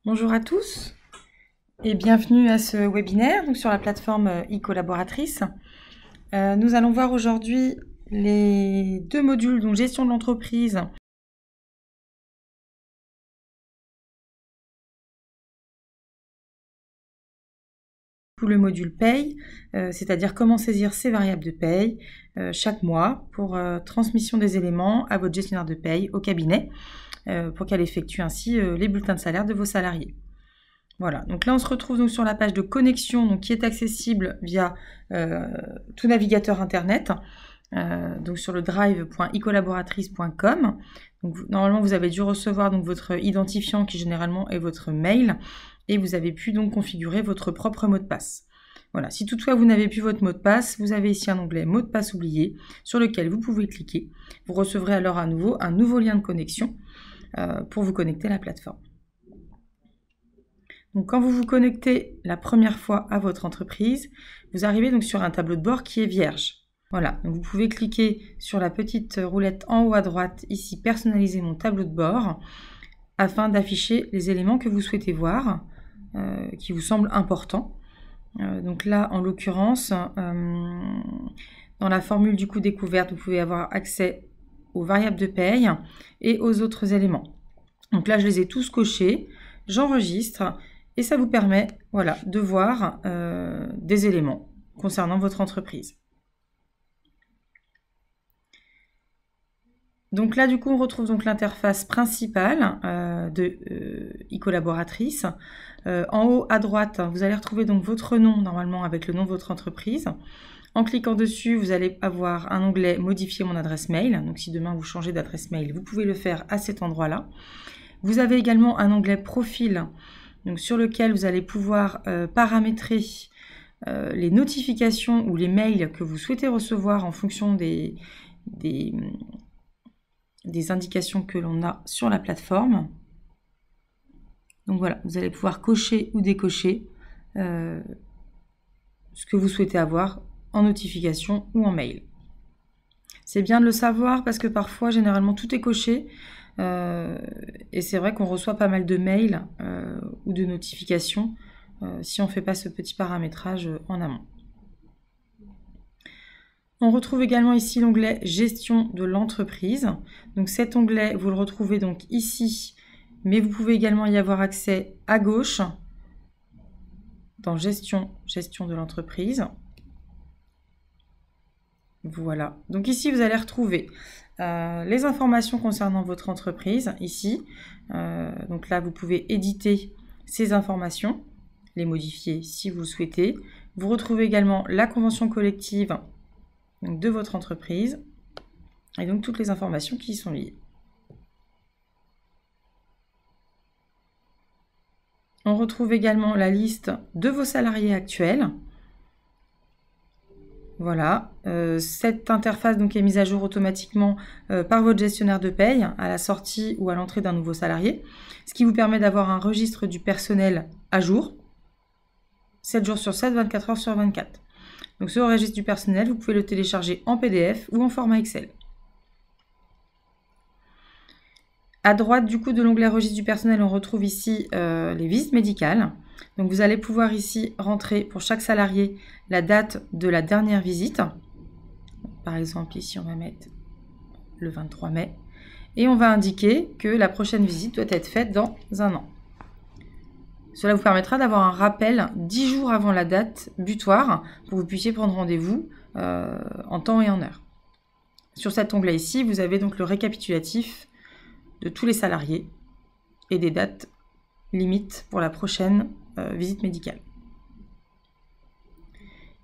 Bonjour à tous et bienvenue à ce webinaire donc sur la plateforme e-collaboratrice. Nous allons voir aujourd'hui les deux modules, donc gestion de l'entreprise ou le module paye, c'est-à-dire comment saisir ses variables de paye chaque mois pour transmission des éléments à votre gestionnaire de paye au cabinet pour qu'elle effectue ainsi les bulletins de salaire de vos salariés. Voilà, donc là on se retrouve donc sur la page de connexion donc, qui est accessible via tout navigateur internet, donc sur le drive.ecollaboratrice.com. Normalement vous avez dû recevoir donc, votre identifiant qui généralement est votre mail et vous avez pu donc configurer votre propre mot de passe. Voilà, si toutefois vous n'avez plus votre mot de passe, vous avez ici un onglet mot de passe oublié sur lequel vous pouvez cliquer. Vous recevrez alors à nouveau un nouveau lien de connexion pour vous connecter à la plateforme. Donc, quand vous vous connectez la première fois à votre entreprise, vous arrivez donc sur un tableau de bord qui est vierge. Voilà, donc vous pouvez cliquer sur la petite roulette en haut à droite, ici « Personnaliser mon tableau de bord » afin d'afficher les éléments que vous souhaitez voir, qui vous semblent importants. Donc là, en l'occurrence, dans la formule du coût découverte, vous pouvez avoir accès aux variables de paye et aux autres éléments. Donc là, je les ai tous cochés, j'enregistre. Et ça vous permet voilà, de voir des éléments concernant votre entreprise. Donc là, du coup, on retrouve donc l'interface principale de e-collaboratrice. En haut à droite, vous allez retrouver donc votre nom, normalement, avec le nom de votre entreprise. En cliquant dessus, vous allez avoir un onglet « Modifier mon adresse mail ». Donc si demain vous changez d'adresse mail, vous pouvez le faire à cet endroit-là. Vous avez également un onglet « Profil ». Donc, sur lequel vous allez pouvoir paramétrer les notifications ou les mails que vous souhaitez recevoir en fonction des indications que l'on a sur la plateforme. Donc voilà, vous allez pouvoir cocher ou décocher ce que vous souhaitez avoir en notification ou en mail. C'est bien de le savoir parce que parfois, généralement, tout est coché. Et c'est vrai qu'on reçoit pas mal de mails ou de notifications si on ne fait pas ce petit paramétrage en amont. On retrouve également ici l'onglet gestion de l'entreprise. Donc cet onglet, vous le retrouvez donc ici, mais vous pouvez également y avoir accès à gauche dans gestion de l'entreprise. Voilà, donc ici vous allez retrouver les informations concernant votre entreprise, ici. Donc là, vous pouvez éditer ces informations, les modifier si vous le souhaitez. Vous retrouvez également la convention collective donc, de votre entreprise et donc toutes les informations qui y sont liées. On retrouve également la liste de vos salariés actuels. Voilà, cette interface donc, est mise à jour automatiquement par votre gestionnaire de paye à la sortie ou à l'entrée d'un nouveau salarié, ce qui vous permet d'avoir un registre du personnel à jour, 7 jours sur 7, 24 heures sur 24. Donc ce registre du personnel, vous pouvez le télécharger en PDF ou en format Excel. À droite du coup de l'onglet registre du personnel, on retrouve ici les visites médicales. Donc vous allez pouvoir ici rentrer pour chaque salarié la date de la dernière visite. Par exemple ici on va mettre le 23 mai. Et on va indiquer que la prochaine visite doit être faite dans un an. Cela vous permettra d'avoir un rappel 10 jours avant la date butoir pour que vous puissiez prendre rendez-vous en temps et en heure. Sur cet onglet ici, vous avez donc le récapitulatif de tous les salariés et des dates limites pour la prochaine visite médicale.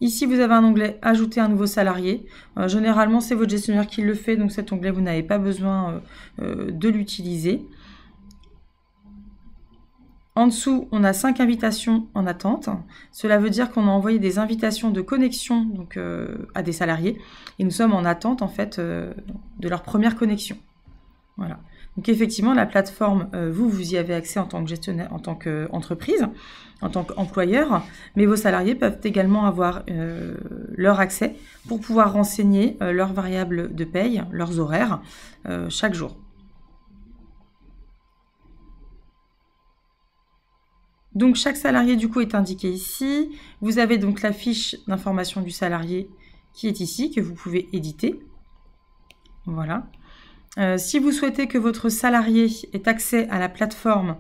Ici, vous avez un onglet « Ajouter un nouveau salarié ». Généralement, c'est votre gestionnaire qui le fait, donc cet onglet, vous n'avez pas besoin de l'utiliser. En dessous, on a 5 invitations en attente. Cela veut dire qu'on a envoyé des invitations de connexion donc, à des salariés. Et nous sommes en attente, en fait, de leur première connexion. Voilà. Donc effectivement, la plateforme, vous y avez accès en tant que gestionnaire, en tant qu'entreprise, en tant qu'employeur, mais vos salariés peuvent également avoir leur accès pour pouvoir renseigner leurs variables de paye, leurs horaires, chaque jour. Donc chaque salarié du coup est indiqué ici. Vous avez donc la fiche d'information du salarié qui est ici, que vous pouvez éditer. Voilà. Si vous souhaitez que votre salarié ait accès à la plateforme,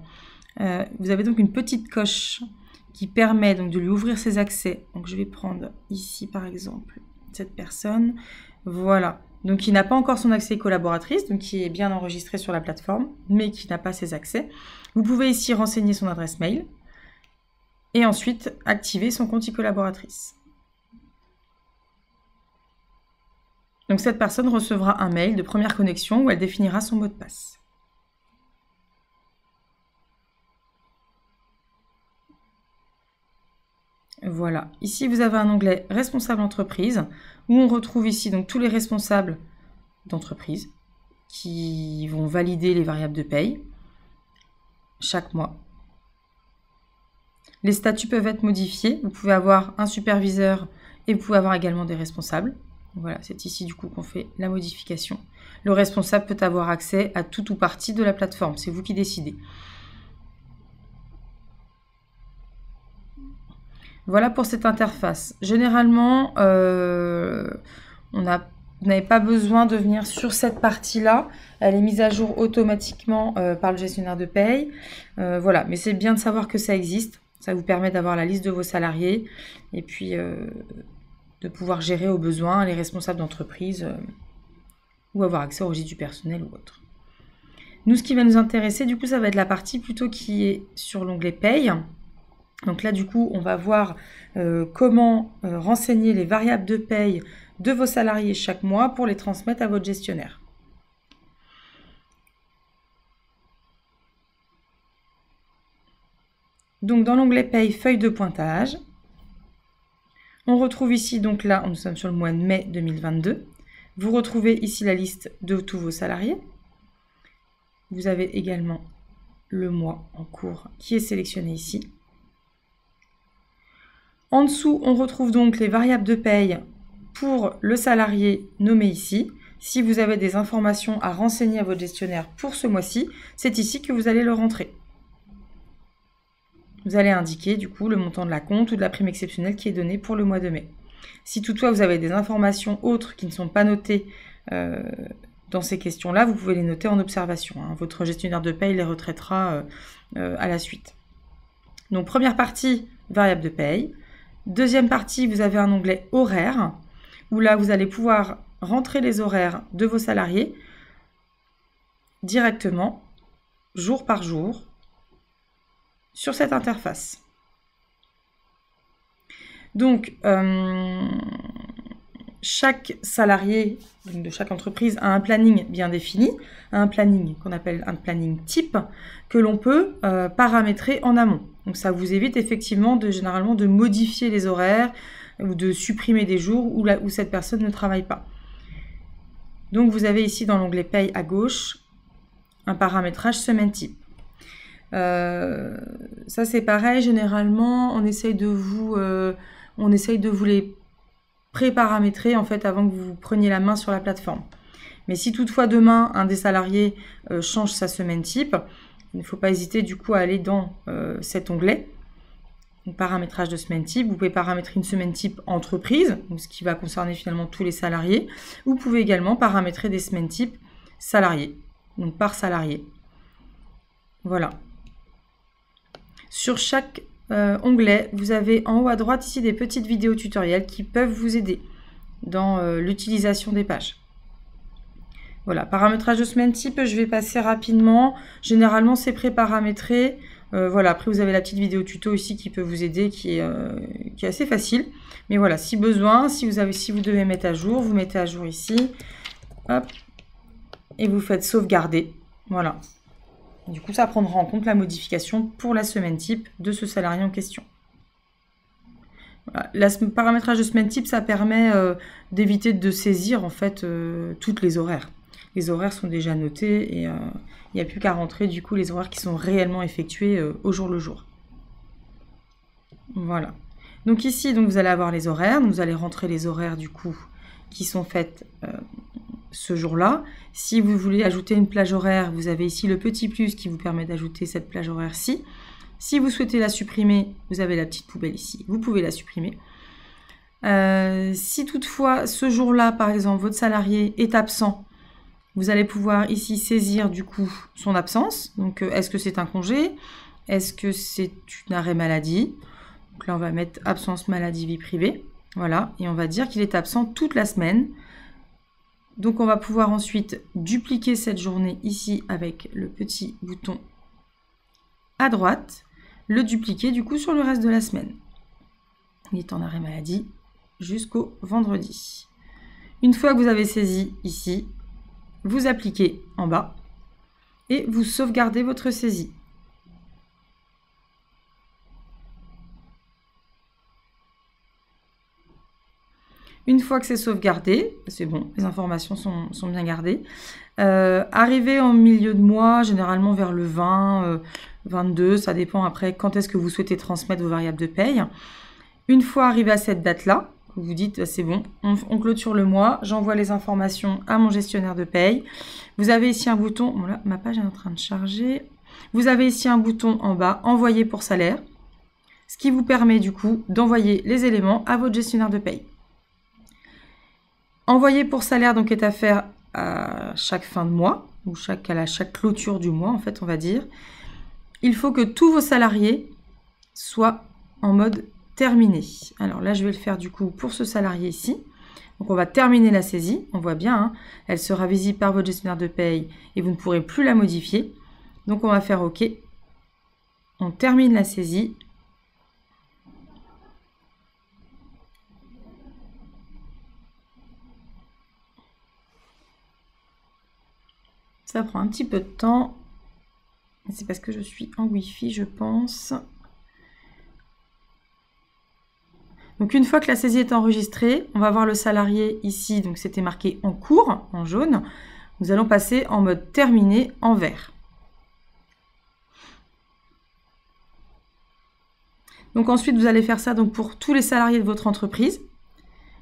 vous avez donc une petite coche qui permet donc de lui ouvrir ses accès. Donc je vais prendre ici par exemple cette personne. Voilà. Donc qui n'a pas encore son accès collaboratrice, donc qui est bien enregistré sur la plateforme, mais qui n'a pas ses accès. Vous pouvez ici renseigner son adresse mail et ensuite activer son compte e-collaboratrice. Donc cette personne recevra un mail de première connexion où elle définira son mot de passe. Voilà, ici vous avez un onglet responsable entreprise où on retrouve ici donc tous les responsables d'entreprise qui vont valider les variables de paye chaque mois. Les statuts peuvent être modifiés, vous pouvez avoir un superviseur et vous pouvez avoir également des responsables. Voilà, c'est ici du coup qu'on fait la modification. Le responsable peut avoir accès à tout ou partie de la plateforme, c'est vous qui décidez. Voilà pour cette interface. Généralement, vous n'avez pas besoin de venir sur cette partie-là. Elle est mise à jour automatiquement par le gestionnaire de paye. Voilà, mais c'est bien de savoir que ça existe. Ça vous permet d'avoir la liste de vos salariés et puis de pouvoir gérer au besoin les responsables d'entreprise ou avoir accès au registre du personnel ou autre. Nous, ce qui va nous intéresser, du coup, ça va être la partie plutôt qui est sur l'onglet paye. Donc là, du coup, on va voir comment renseigner les variables de paye de vos salariés chaque mois pour les transmettre à votre gestionnaire. Donc dans l'onglet paye, feuille de pointage, on retrouve ici, donc là, nous sommes sur le mois de mai 2022. Vous retrouvez ici la liste de tous vos salariés. Vous avez également le mois en cours qui est sélectionné ici. En dessous, on retrouve donc les variables de paye pour le salarié nommé ici. Si vous avez des informations à renseigner à votre gestionnaire pour ce mois-ci, c'est ici que vous allez le rentrer. Vous allez indiquer du coup le montant de la compte ou de la prime exceptionnelle qui est donnée pour le mois de mai. Si toutefois vous avez des informations autres qui ne sont pas notées dans ces questions-là, vous pouvez les noter en observation. Hein. Votre gestionnaire de paye les retraitera à la suite. Donc première partie, variable de paye. Deuxième partie, vous avez un onglet horaire, où là vous allez pouvoir rentrer les horaires de vos salariés directement, jour par jour, sur cette interface. Donc, chaque salarié de chaque entreprise a un planning bien défini, un planning qu'on appelle un planning type, que l'on peut paramétrer en amont. Donc ça vous évite effectivement généralement de modifier les horaires ou de supprimer des jours où cette personne ne travaille pas. Donc vous avez ici dans l'onglet paye à gauche un paramétrage semaine type. Ça c'est pareil, généralement on essaye de vous les pré-paramétrer en fait avant que vous preniez la main sur la plateforme. Mais si toutefois demain un des salariés change sa semaine type, il ne faut pas hésiter du coup à aller dans cet onglet, donc paramétrage de semaine type. Vous pouvez paramétrer une semaine type entreprise, donc ce qui va concerner finalement tous les salariés. Vous pouvez également paramétrer des semaines type salariés, donc par salarié. Voilà. Sur chaque onglet, vous avez en haut à droite ici des petites vidéos tutoriels qui peuvent vous aider dans l'utilisation des pages. Voilà, paramétrage de semaine type, je vais passer rapidement. Généralement, c'est pré-paramétré. Voilà, après vous avez la petite vidéo tuto ici qui peut vous aider, qui est assez facile. Mais voilà, si besoin, si vous devez mettre à jour, vous mettez à jour ici. Hop, et vous faites sauvegarder. Voilà. Du coup, ça prendra en compte la modification pour la semaine type de ce salarié en question. Voilà. Le paramétrage de semaine type, ça permet d'éviter de saisir en fait toutes les horaires. Les horaires sont déjà notés et il n'y a plus qu'à rentrer du coup les horaires qui sont réellement effectués au jour le jour. Voilà. Donc ici, donc, vous allez avoir les horaires. Donc, vous allez rentrer les horaires du coup qui sont faites ce jour-là. Si vous voulez ajouter une plage horaire, vous avez ici le petit plus qui vous permet d'ajouter cette plage horaire-ci. Si vous souhaitez la supprimer, vous avez la petite poubelle ici, vous pouvez la supprimer. Si toutefois, ce jour-là, par exemple, votre salarié est absent, vous allez pouvoir ici saisir du coup son absence. Donc, est-ce que c'est un congé? Est-ce que c'est un arrêt maladie? Donc là, on va mettre absence maladie vie privée. Voilà, et on va dire qu'il est absent toute la semaine. Donc, on va pouvoir ensuite dupliquer cette journée ici avec le petit bouton à droite. Le dupliquer du coup sur le reste de la semaine. Il est en arrêt maladie jusqu'au vendredi. Une fois que vous avez saisi ici, vous appliquez en bas et vous sauvegardez votre saisie. Une fois que c'est sauvegardé, c'est bon, les informations sont bien gardées. Arrivé en milieu de mois, généralement vers le 20, 22, ça dépend après quand est-ce que vous souhaitez transmettre vos variables de paye. Une fois arrivé à cette date-là, vous vous dites c'est bon, on clôture le mois, j'envoie les informations à mon gestionnaire de paye. Vous avez ici un bouton, bon là ma page est en train de charger. Vous avez ici un bouton en bas, envoyer pour salaire, ce qui vous permet du coup d'envoyer les éléments à votre gestionnaire de paye. Envoyer pour salaire donc est à faire à chaque fin de mois, ou à chaque clôture du mois en fait on va dire. Il faut que tous vos salariés soient en mode terminé. Alors là je vais le faire du coup pour ce salarié ici. Donc on va terminer la saisie, on voit bien, hein, elle sera visible par votre gestionnaire de paye et vous ne pourrez plus la modifier. Donc on va faire OK. On termine la saisie. Ça prend un petit peu de temps. C'est parce que je suis en Wi-Fi, je pense. Donc une fois que la saisie est enregistrée, on va voir le salarié ici, donc c'était marqué en cours, en jaune. Nous allons passer en mode terminé en vert. Donc ensuite, vous allez faire ça donc, pour tous les salariés de votre entreprise.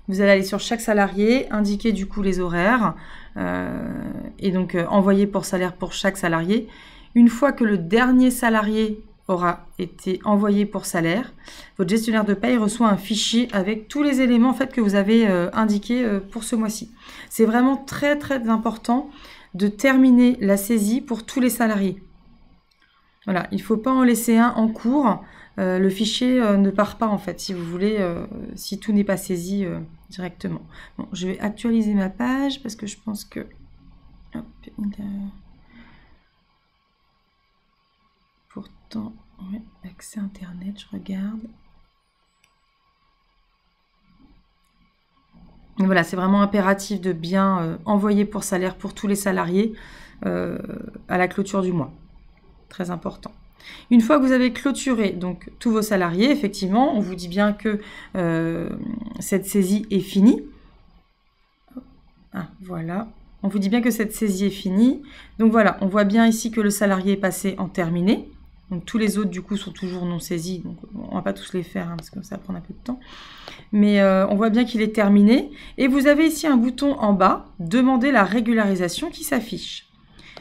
Vous allez aller sur chaque salarié, indiquer du coup les horaires et donc envoyer pour salaire pour chaque salarié. Une fois que le dernier salarié aura été envoyé pour salaire, votre gestionnaire de paye reçoit un fichier avec tous les éléments en fait, que vous avez indiqués pour ce mois-ci. C'est vraiment très très important de terminer la saisie pour tous les salariés. Voilà, il ne faut pas en laisser un en cours. Le fichier ne part pas en fait, si vous voulez, si tout n'est pas saisi directement. Bon, je vais actualiser ma page parce que je pense que... Hop, pourtant, ouais, accès internet, je regarde. Et voilà, c'est vraiment impératif de bien envoyer pour salaire pour tous les salariés à la clôture du mois. Très important. Une fois que vous avez clôturé donc tous vos salariés, effectivement, on vous dit bien que cette saisie est finie. Ah, voilà. On vous dit bien que cette saisie est finie. Donc voilà, on voit bien ici que le salarié est passé en terminé. Donc tous les autres, du coup, sont toujours non saisis. Donc on ne va pas tous les faire, hein, parce que ça va prendre un peu de temps. Mais on voit bien qu'il est terminé. Et vous avez ici un bouton en bas, demander la régularisation qui s'affiche.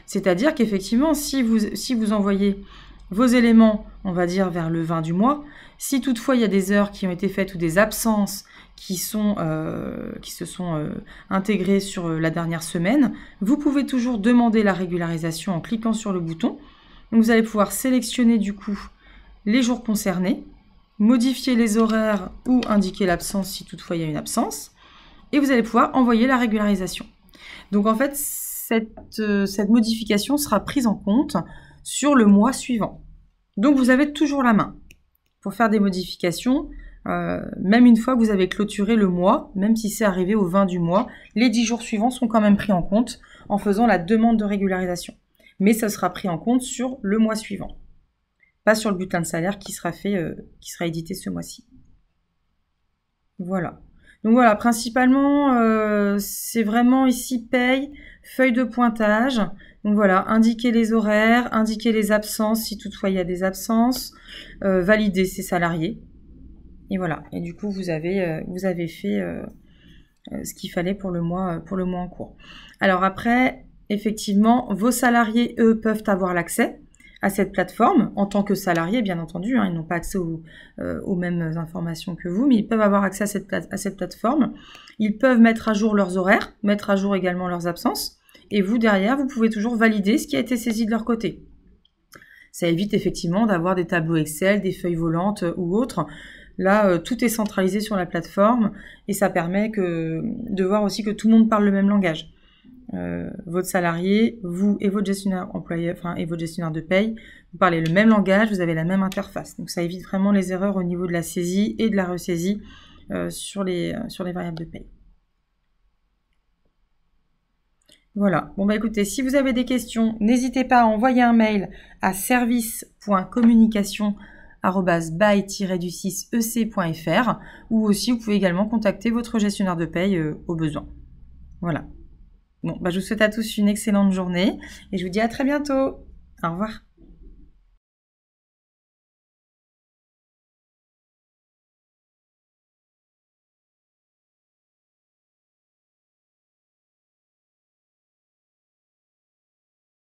C'est-à-dire qu'effectivement, si vous envoyez vos éléments, on va dire vers le 20 du mois, si toutefois il y a des heures qui ont été faites ou des absences qui se sont intégrées sur la dernière semaine, vous pouvez toujours demander la régularisation en cliquant sur le bouton. Donc vous allez pouvoir sélectionner du coup les jours concernés, modifier les horaires ou indiquer l'absence si toutefois il y a une absence, et vous allez pouvoir envoyer la régularisation. Donc en fait, cette modification sera prise en compte sur le mois suivant. Donc vous avez toujours la main pour faire des modifications, même une fois que vous avez clôturé le mois, même si c'est arrivé au 20 du mois, les 10 jours suivants sont quand même pris en compte en faisant la demande de régularisation. Mais ça sera pris en compte sur le mois suivant, pas sur le bulletin de salaire qui sera édité ce mois-ci. Voilà. Donc voilà, principalement, c'est vraiment ici paye, feuille de pointage. Donc voilà, indiquer les horaires, indiquer les absences si toutefois il y a des absences, valider ses salariés. Et voilà. Et du coup, vous avez fait ce qu'il fallait pour le mois en cours. Alors après, effectivement, vos salariés, eux, peuvent avoir l'accès à cette plateforme, en tant que salariés, bien entendu, hein, ils n'ont pas accès aux mêmes informations que vous, mais ils peuvent avoir accès à cette plateforme. Ils peuvent mettre à jour leurs horaires, mettre à jour également leurs absences, et vous, derrière, vous pouvez toujours valider ce qui a été saisi de leur côté. Ça évite effectivement d'avoir des tableaux Excel, des feuilles volantes ou autres. Là, tout est centralisé sur la plateforme, et ça permet de voir aussi que tout le monde parle le même langage. Votre salarié, vous et votre gestionnaire employeur, et votre gestionnaire de paye, vous parlez le même langage, vous avez la même interface. Donc ça évite vraiment les erreurs au niveau de la saisie et de la ressaisie sur les variables de paye. Voilà. Bon bah écoutez, si vous avez des questions, n'hésitez pas à envoyer un mail à service.communication@by-du6ec.fr ou aussi vous pouvez également contacter votre gestionnaire de paye au besoin. Voilà. Bon, bah je vous souhaite à tous une excellente journée et je vous dis à très bientôt. Au revoir.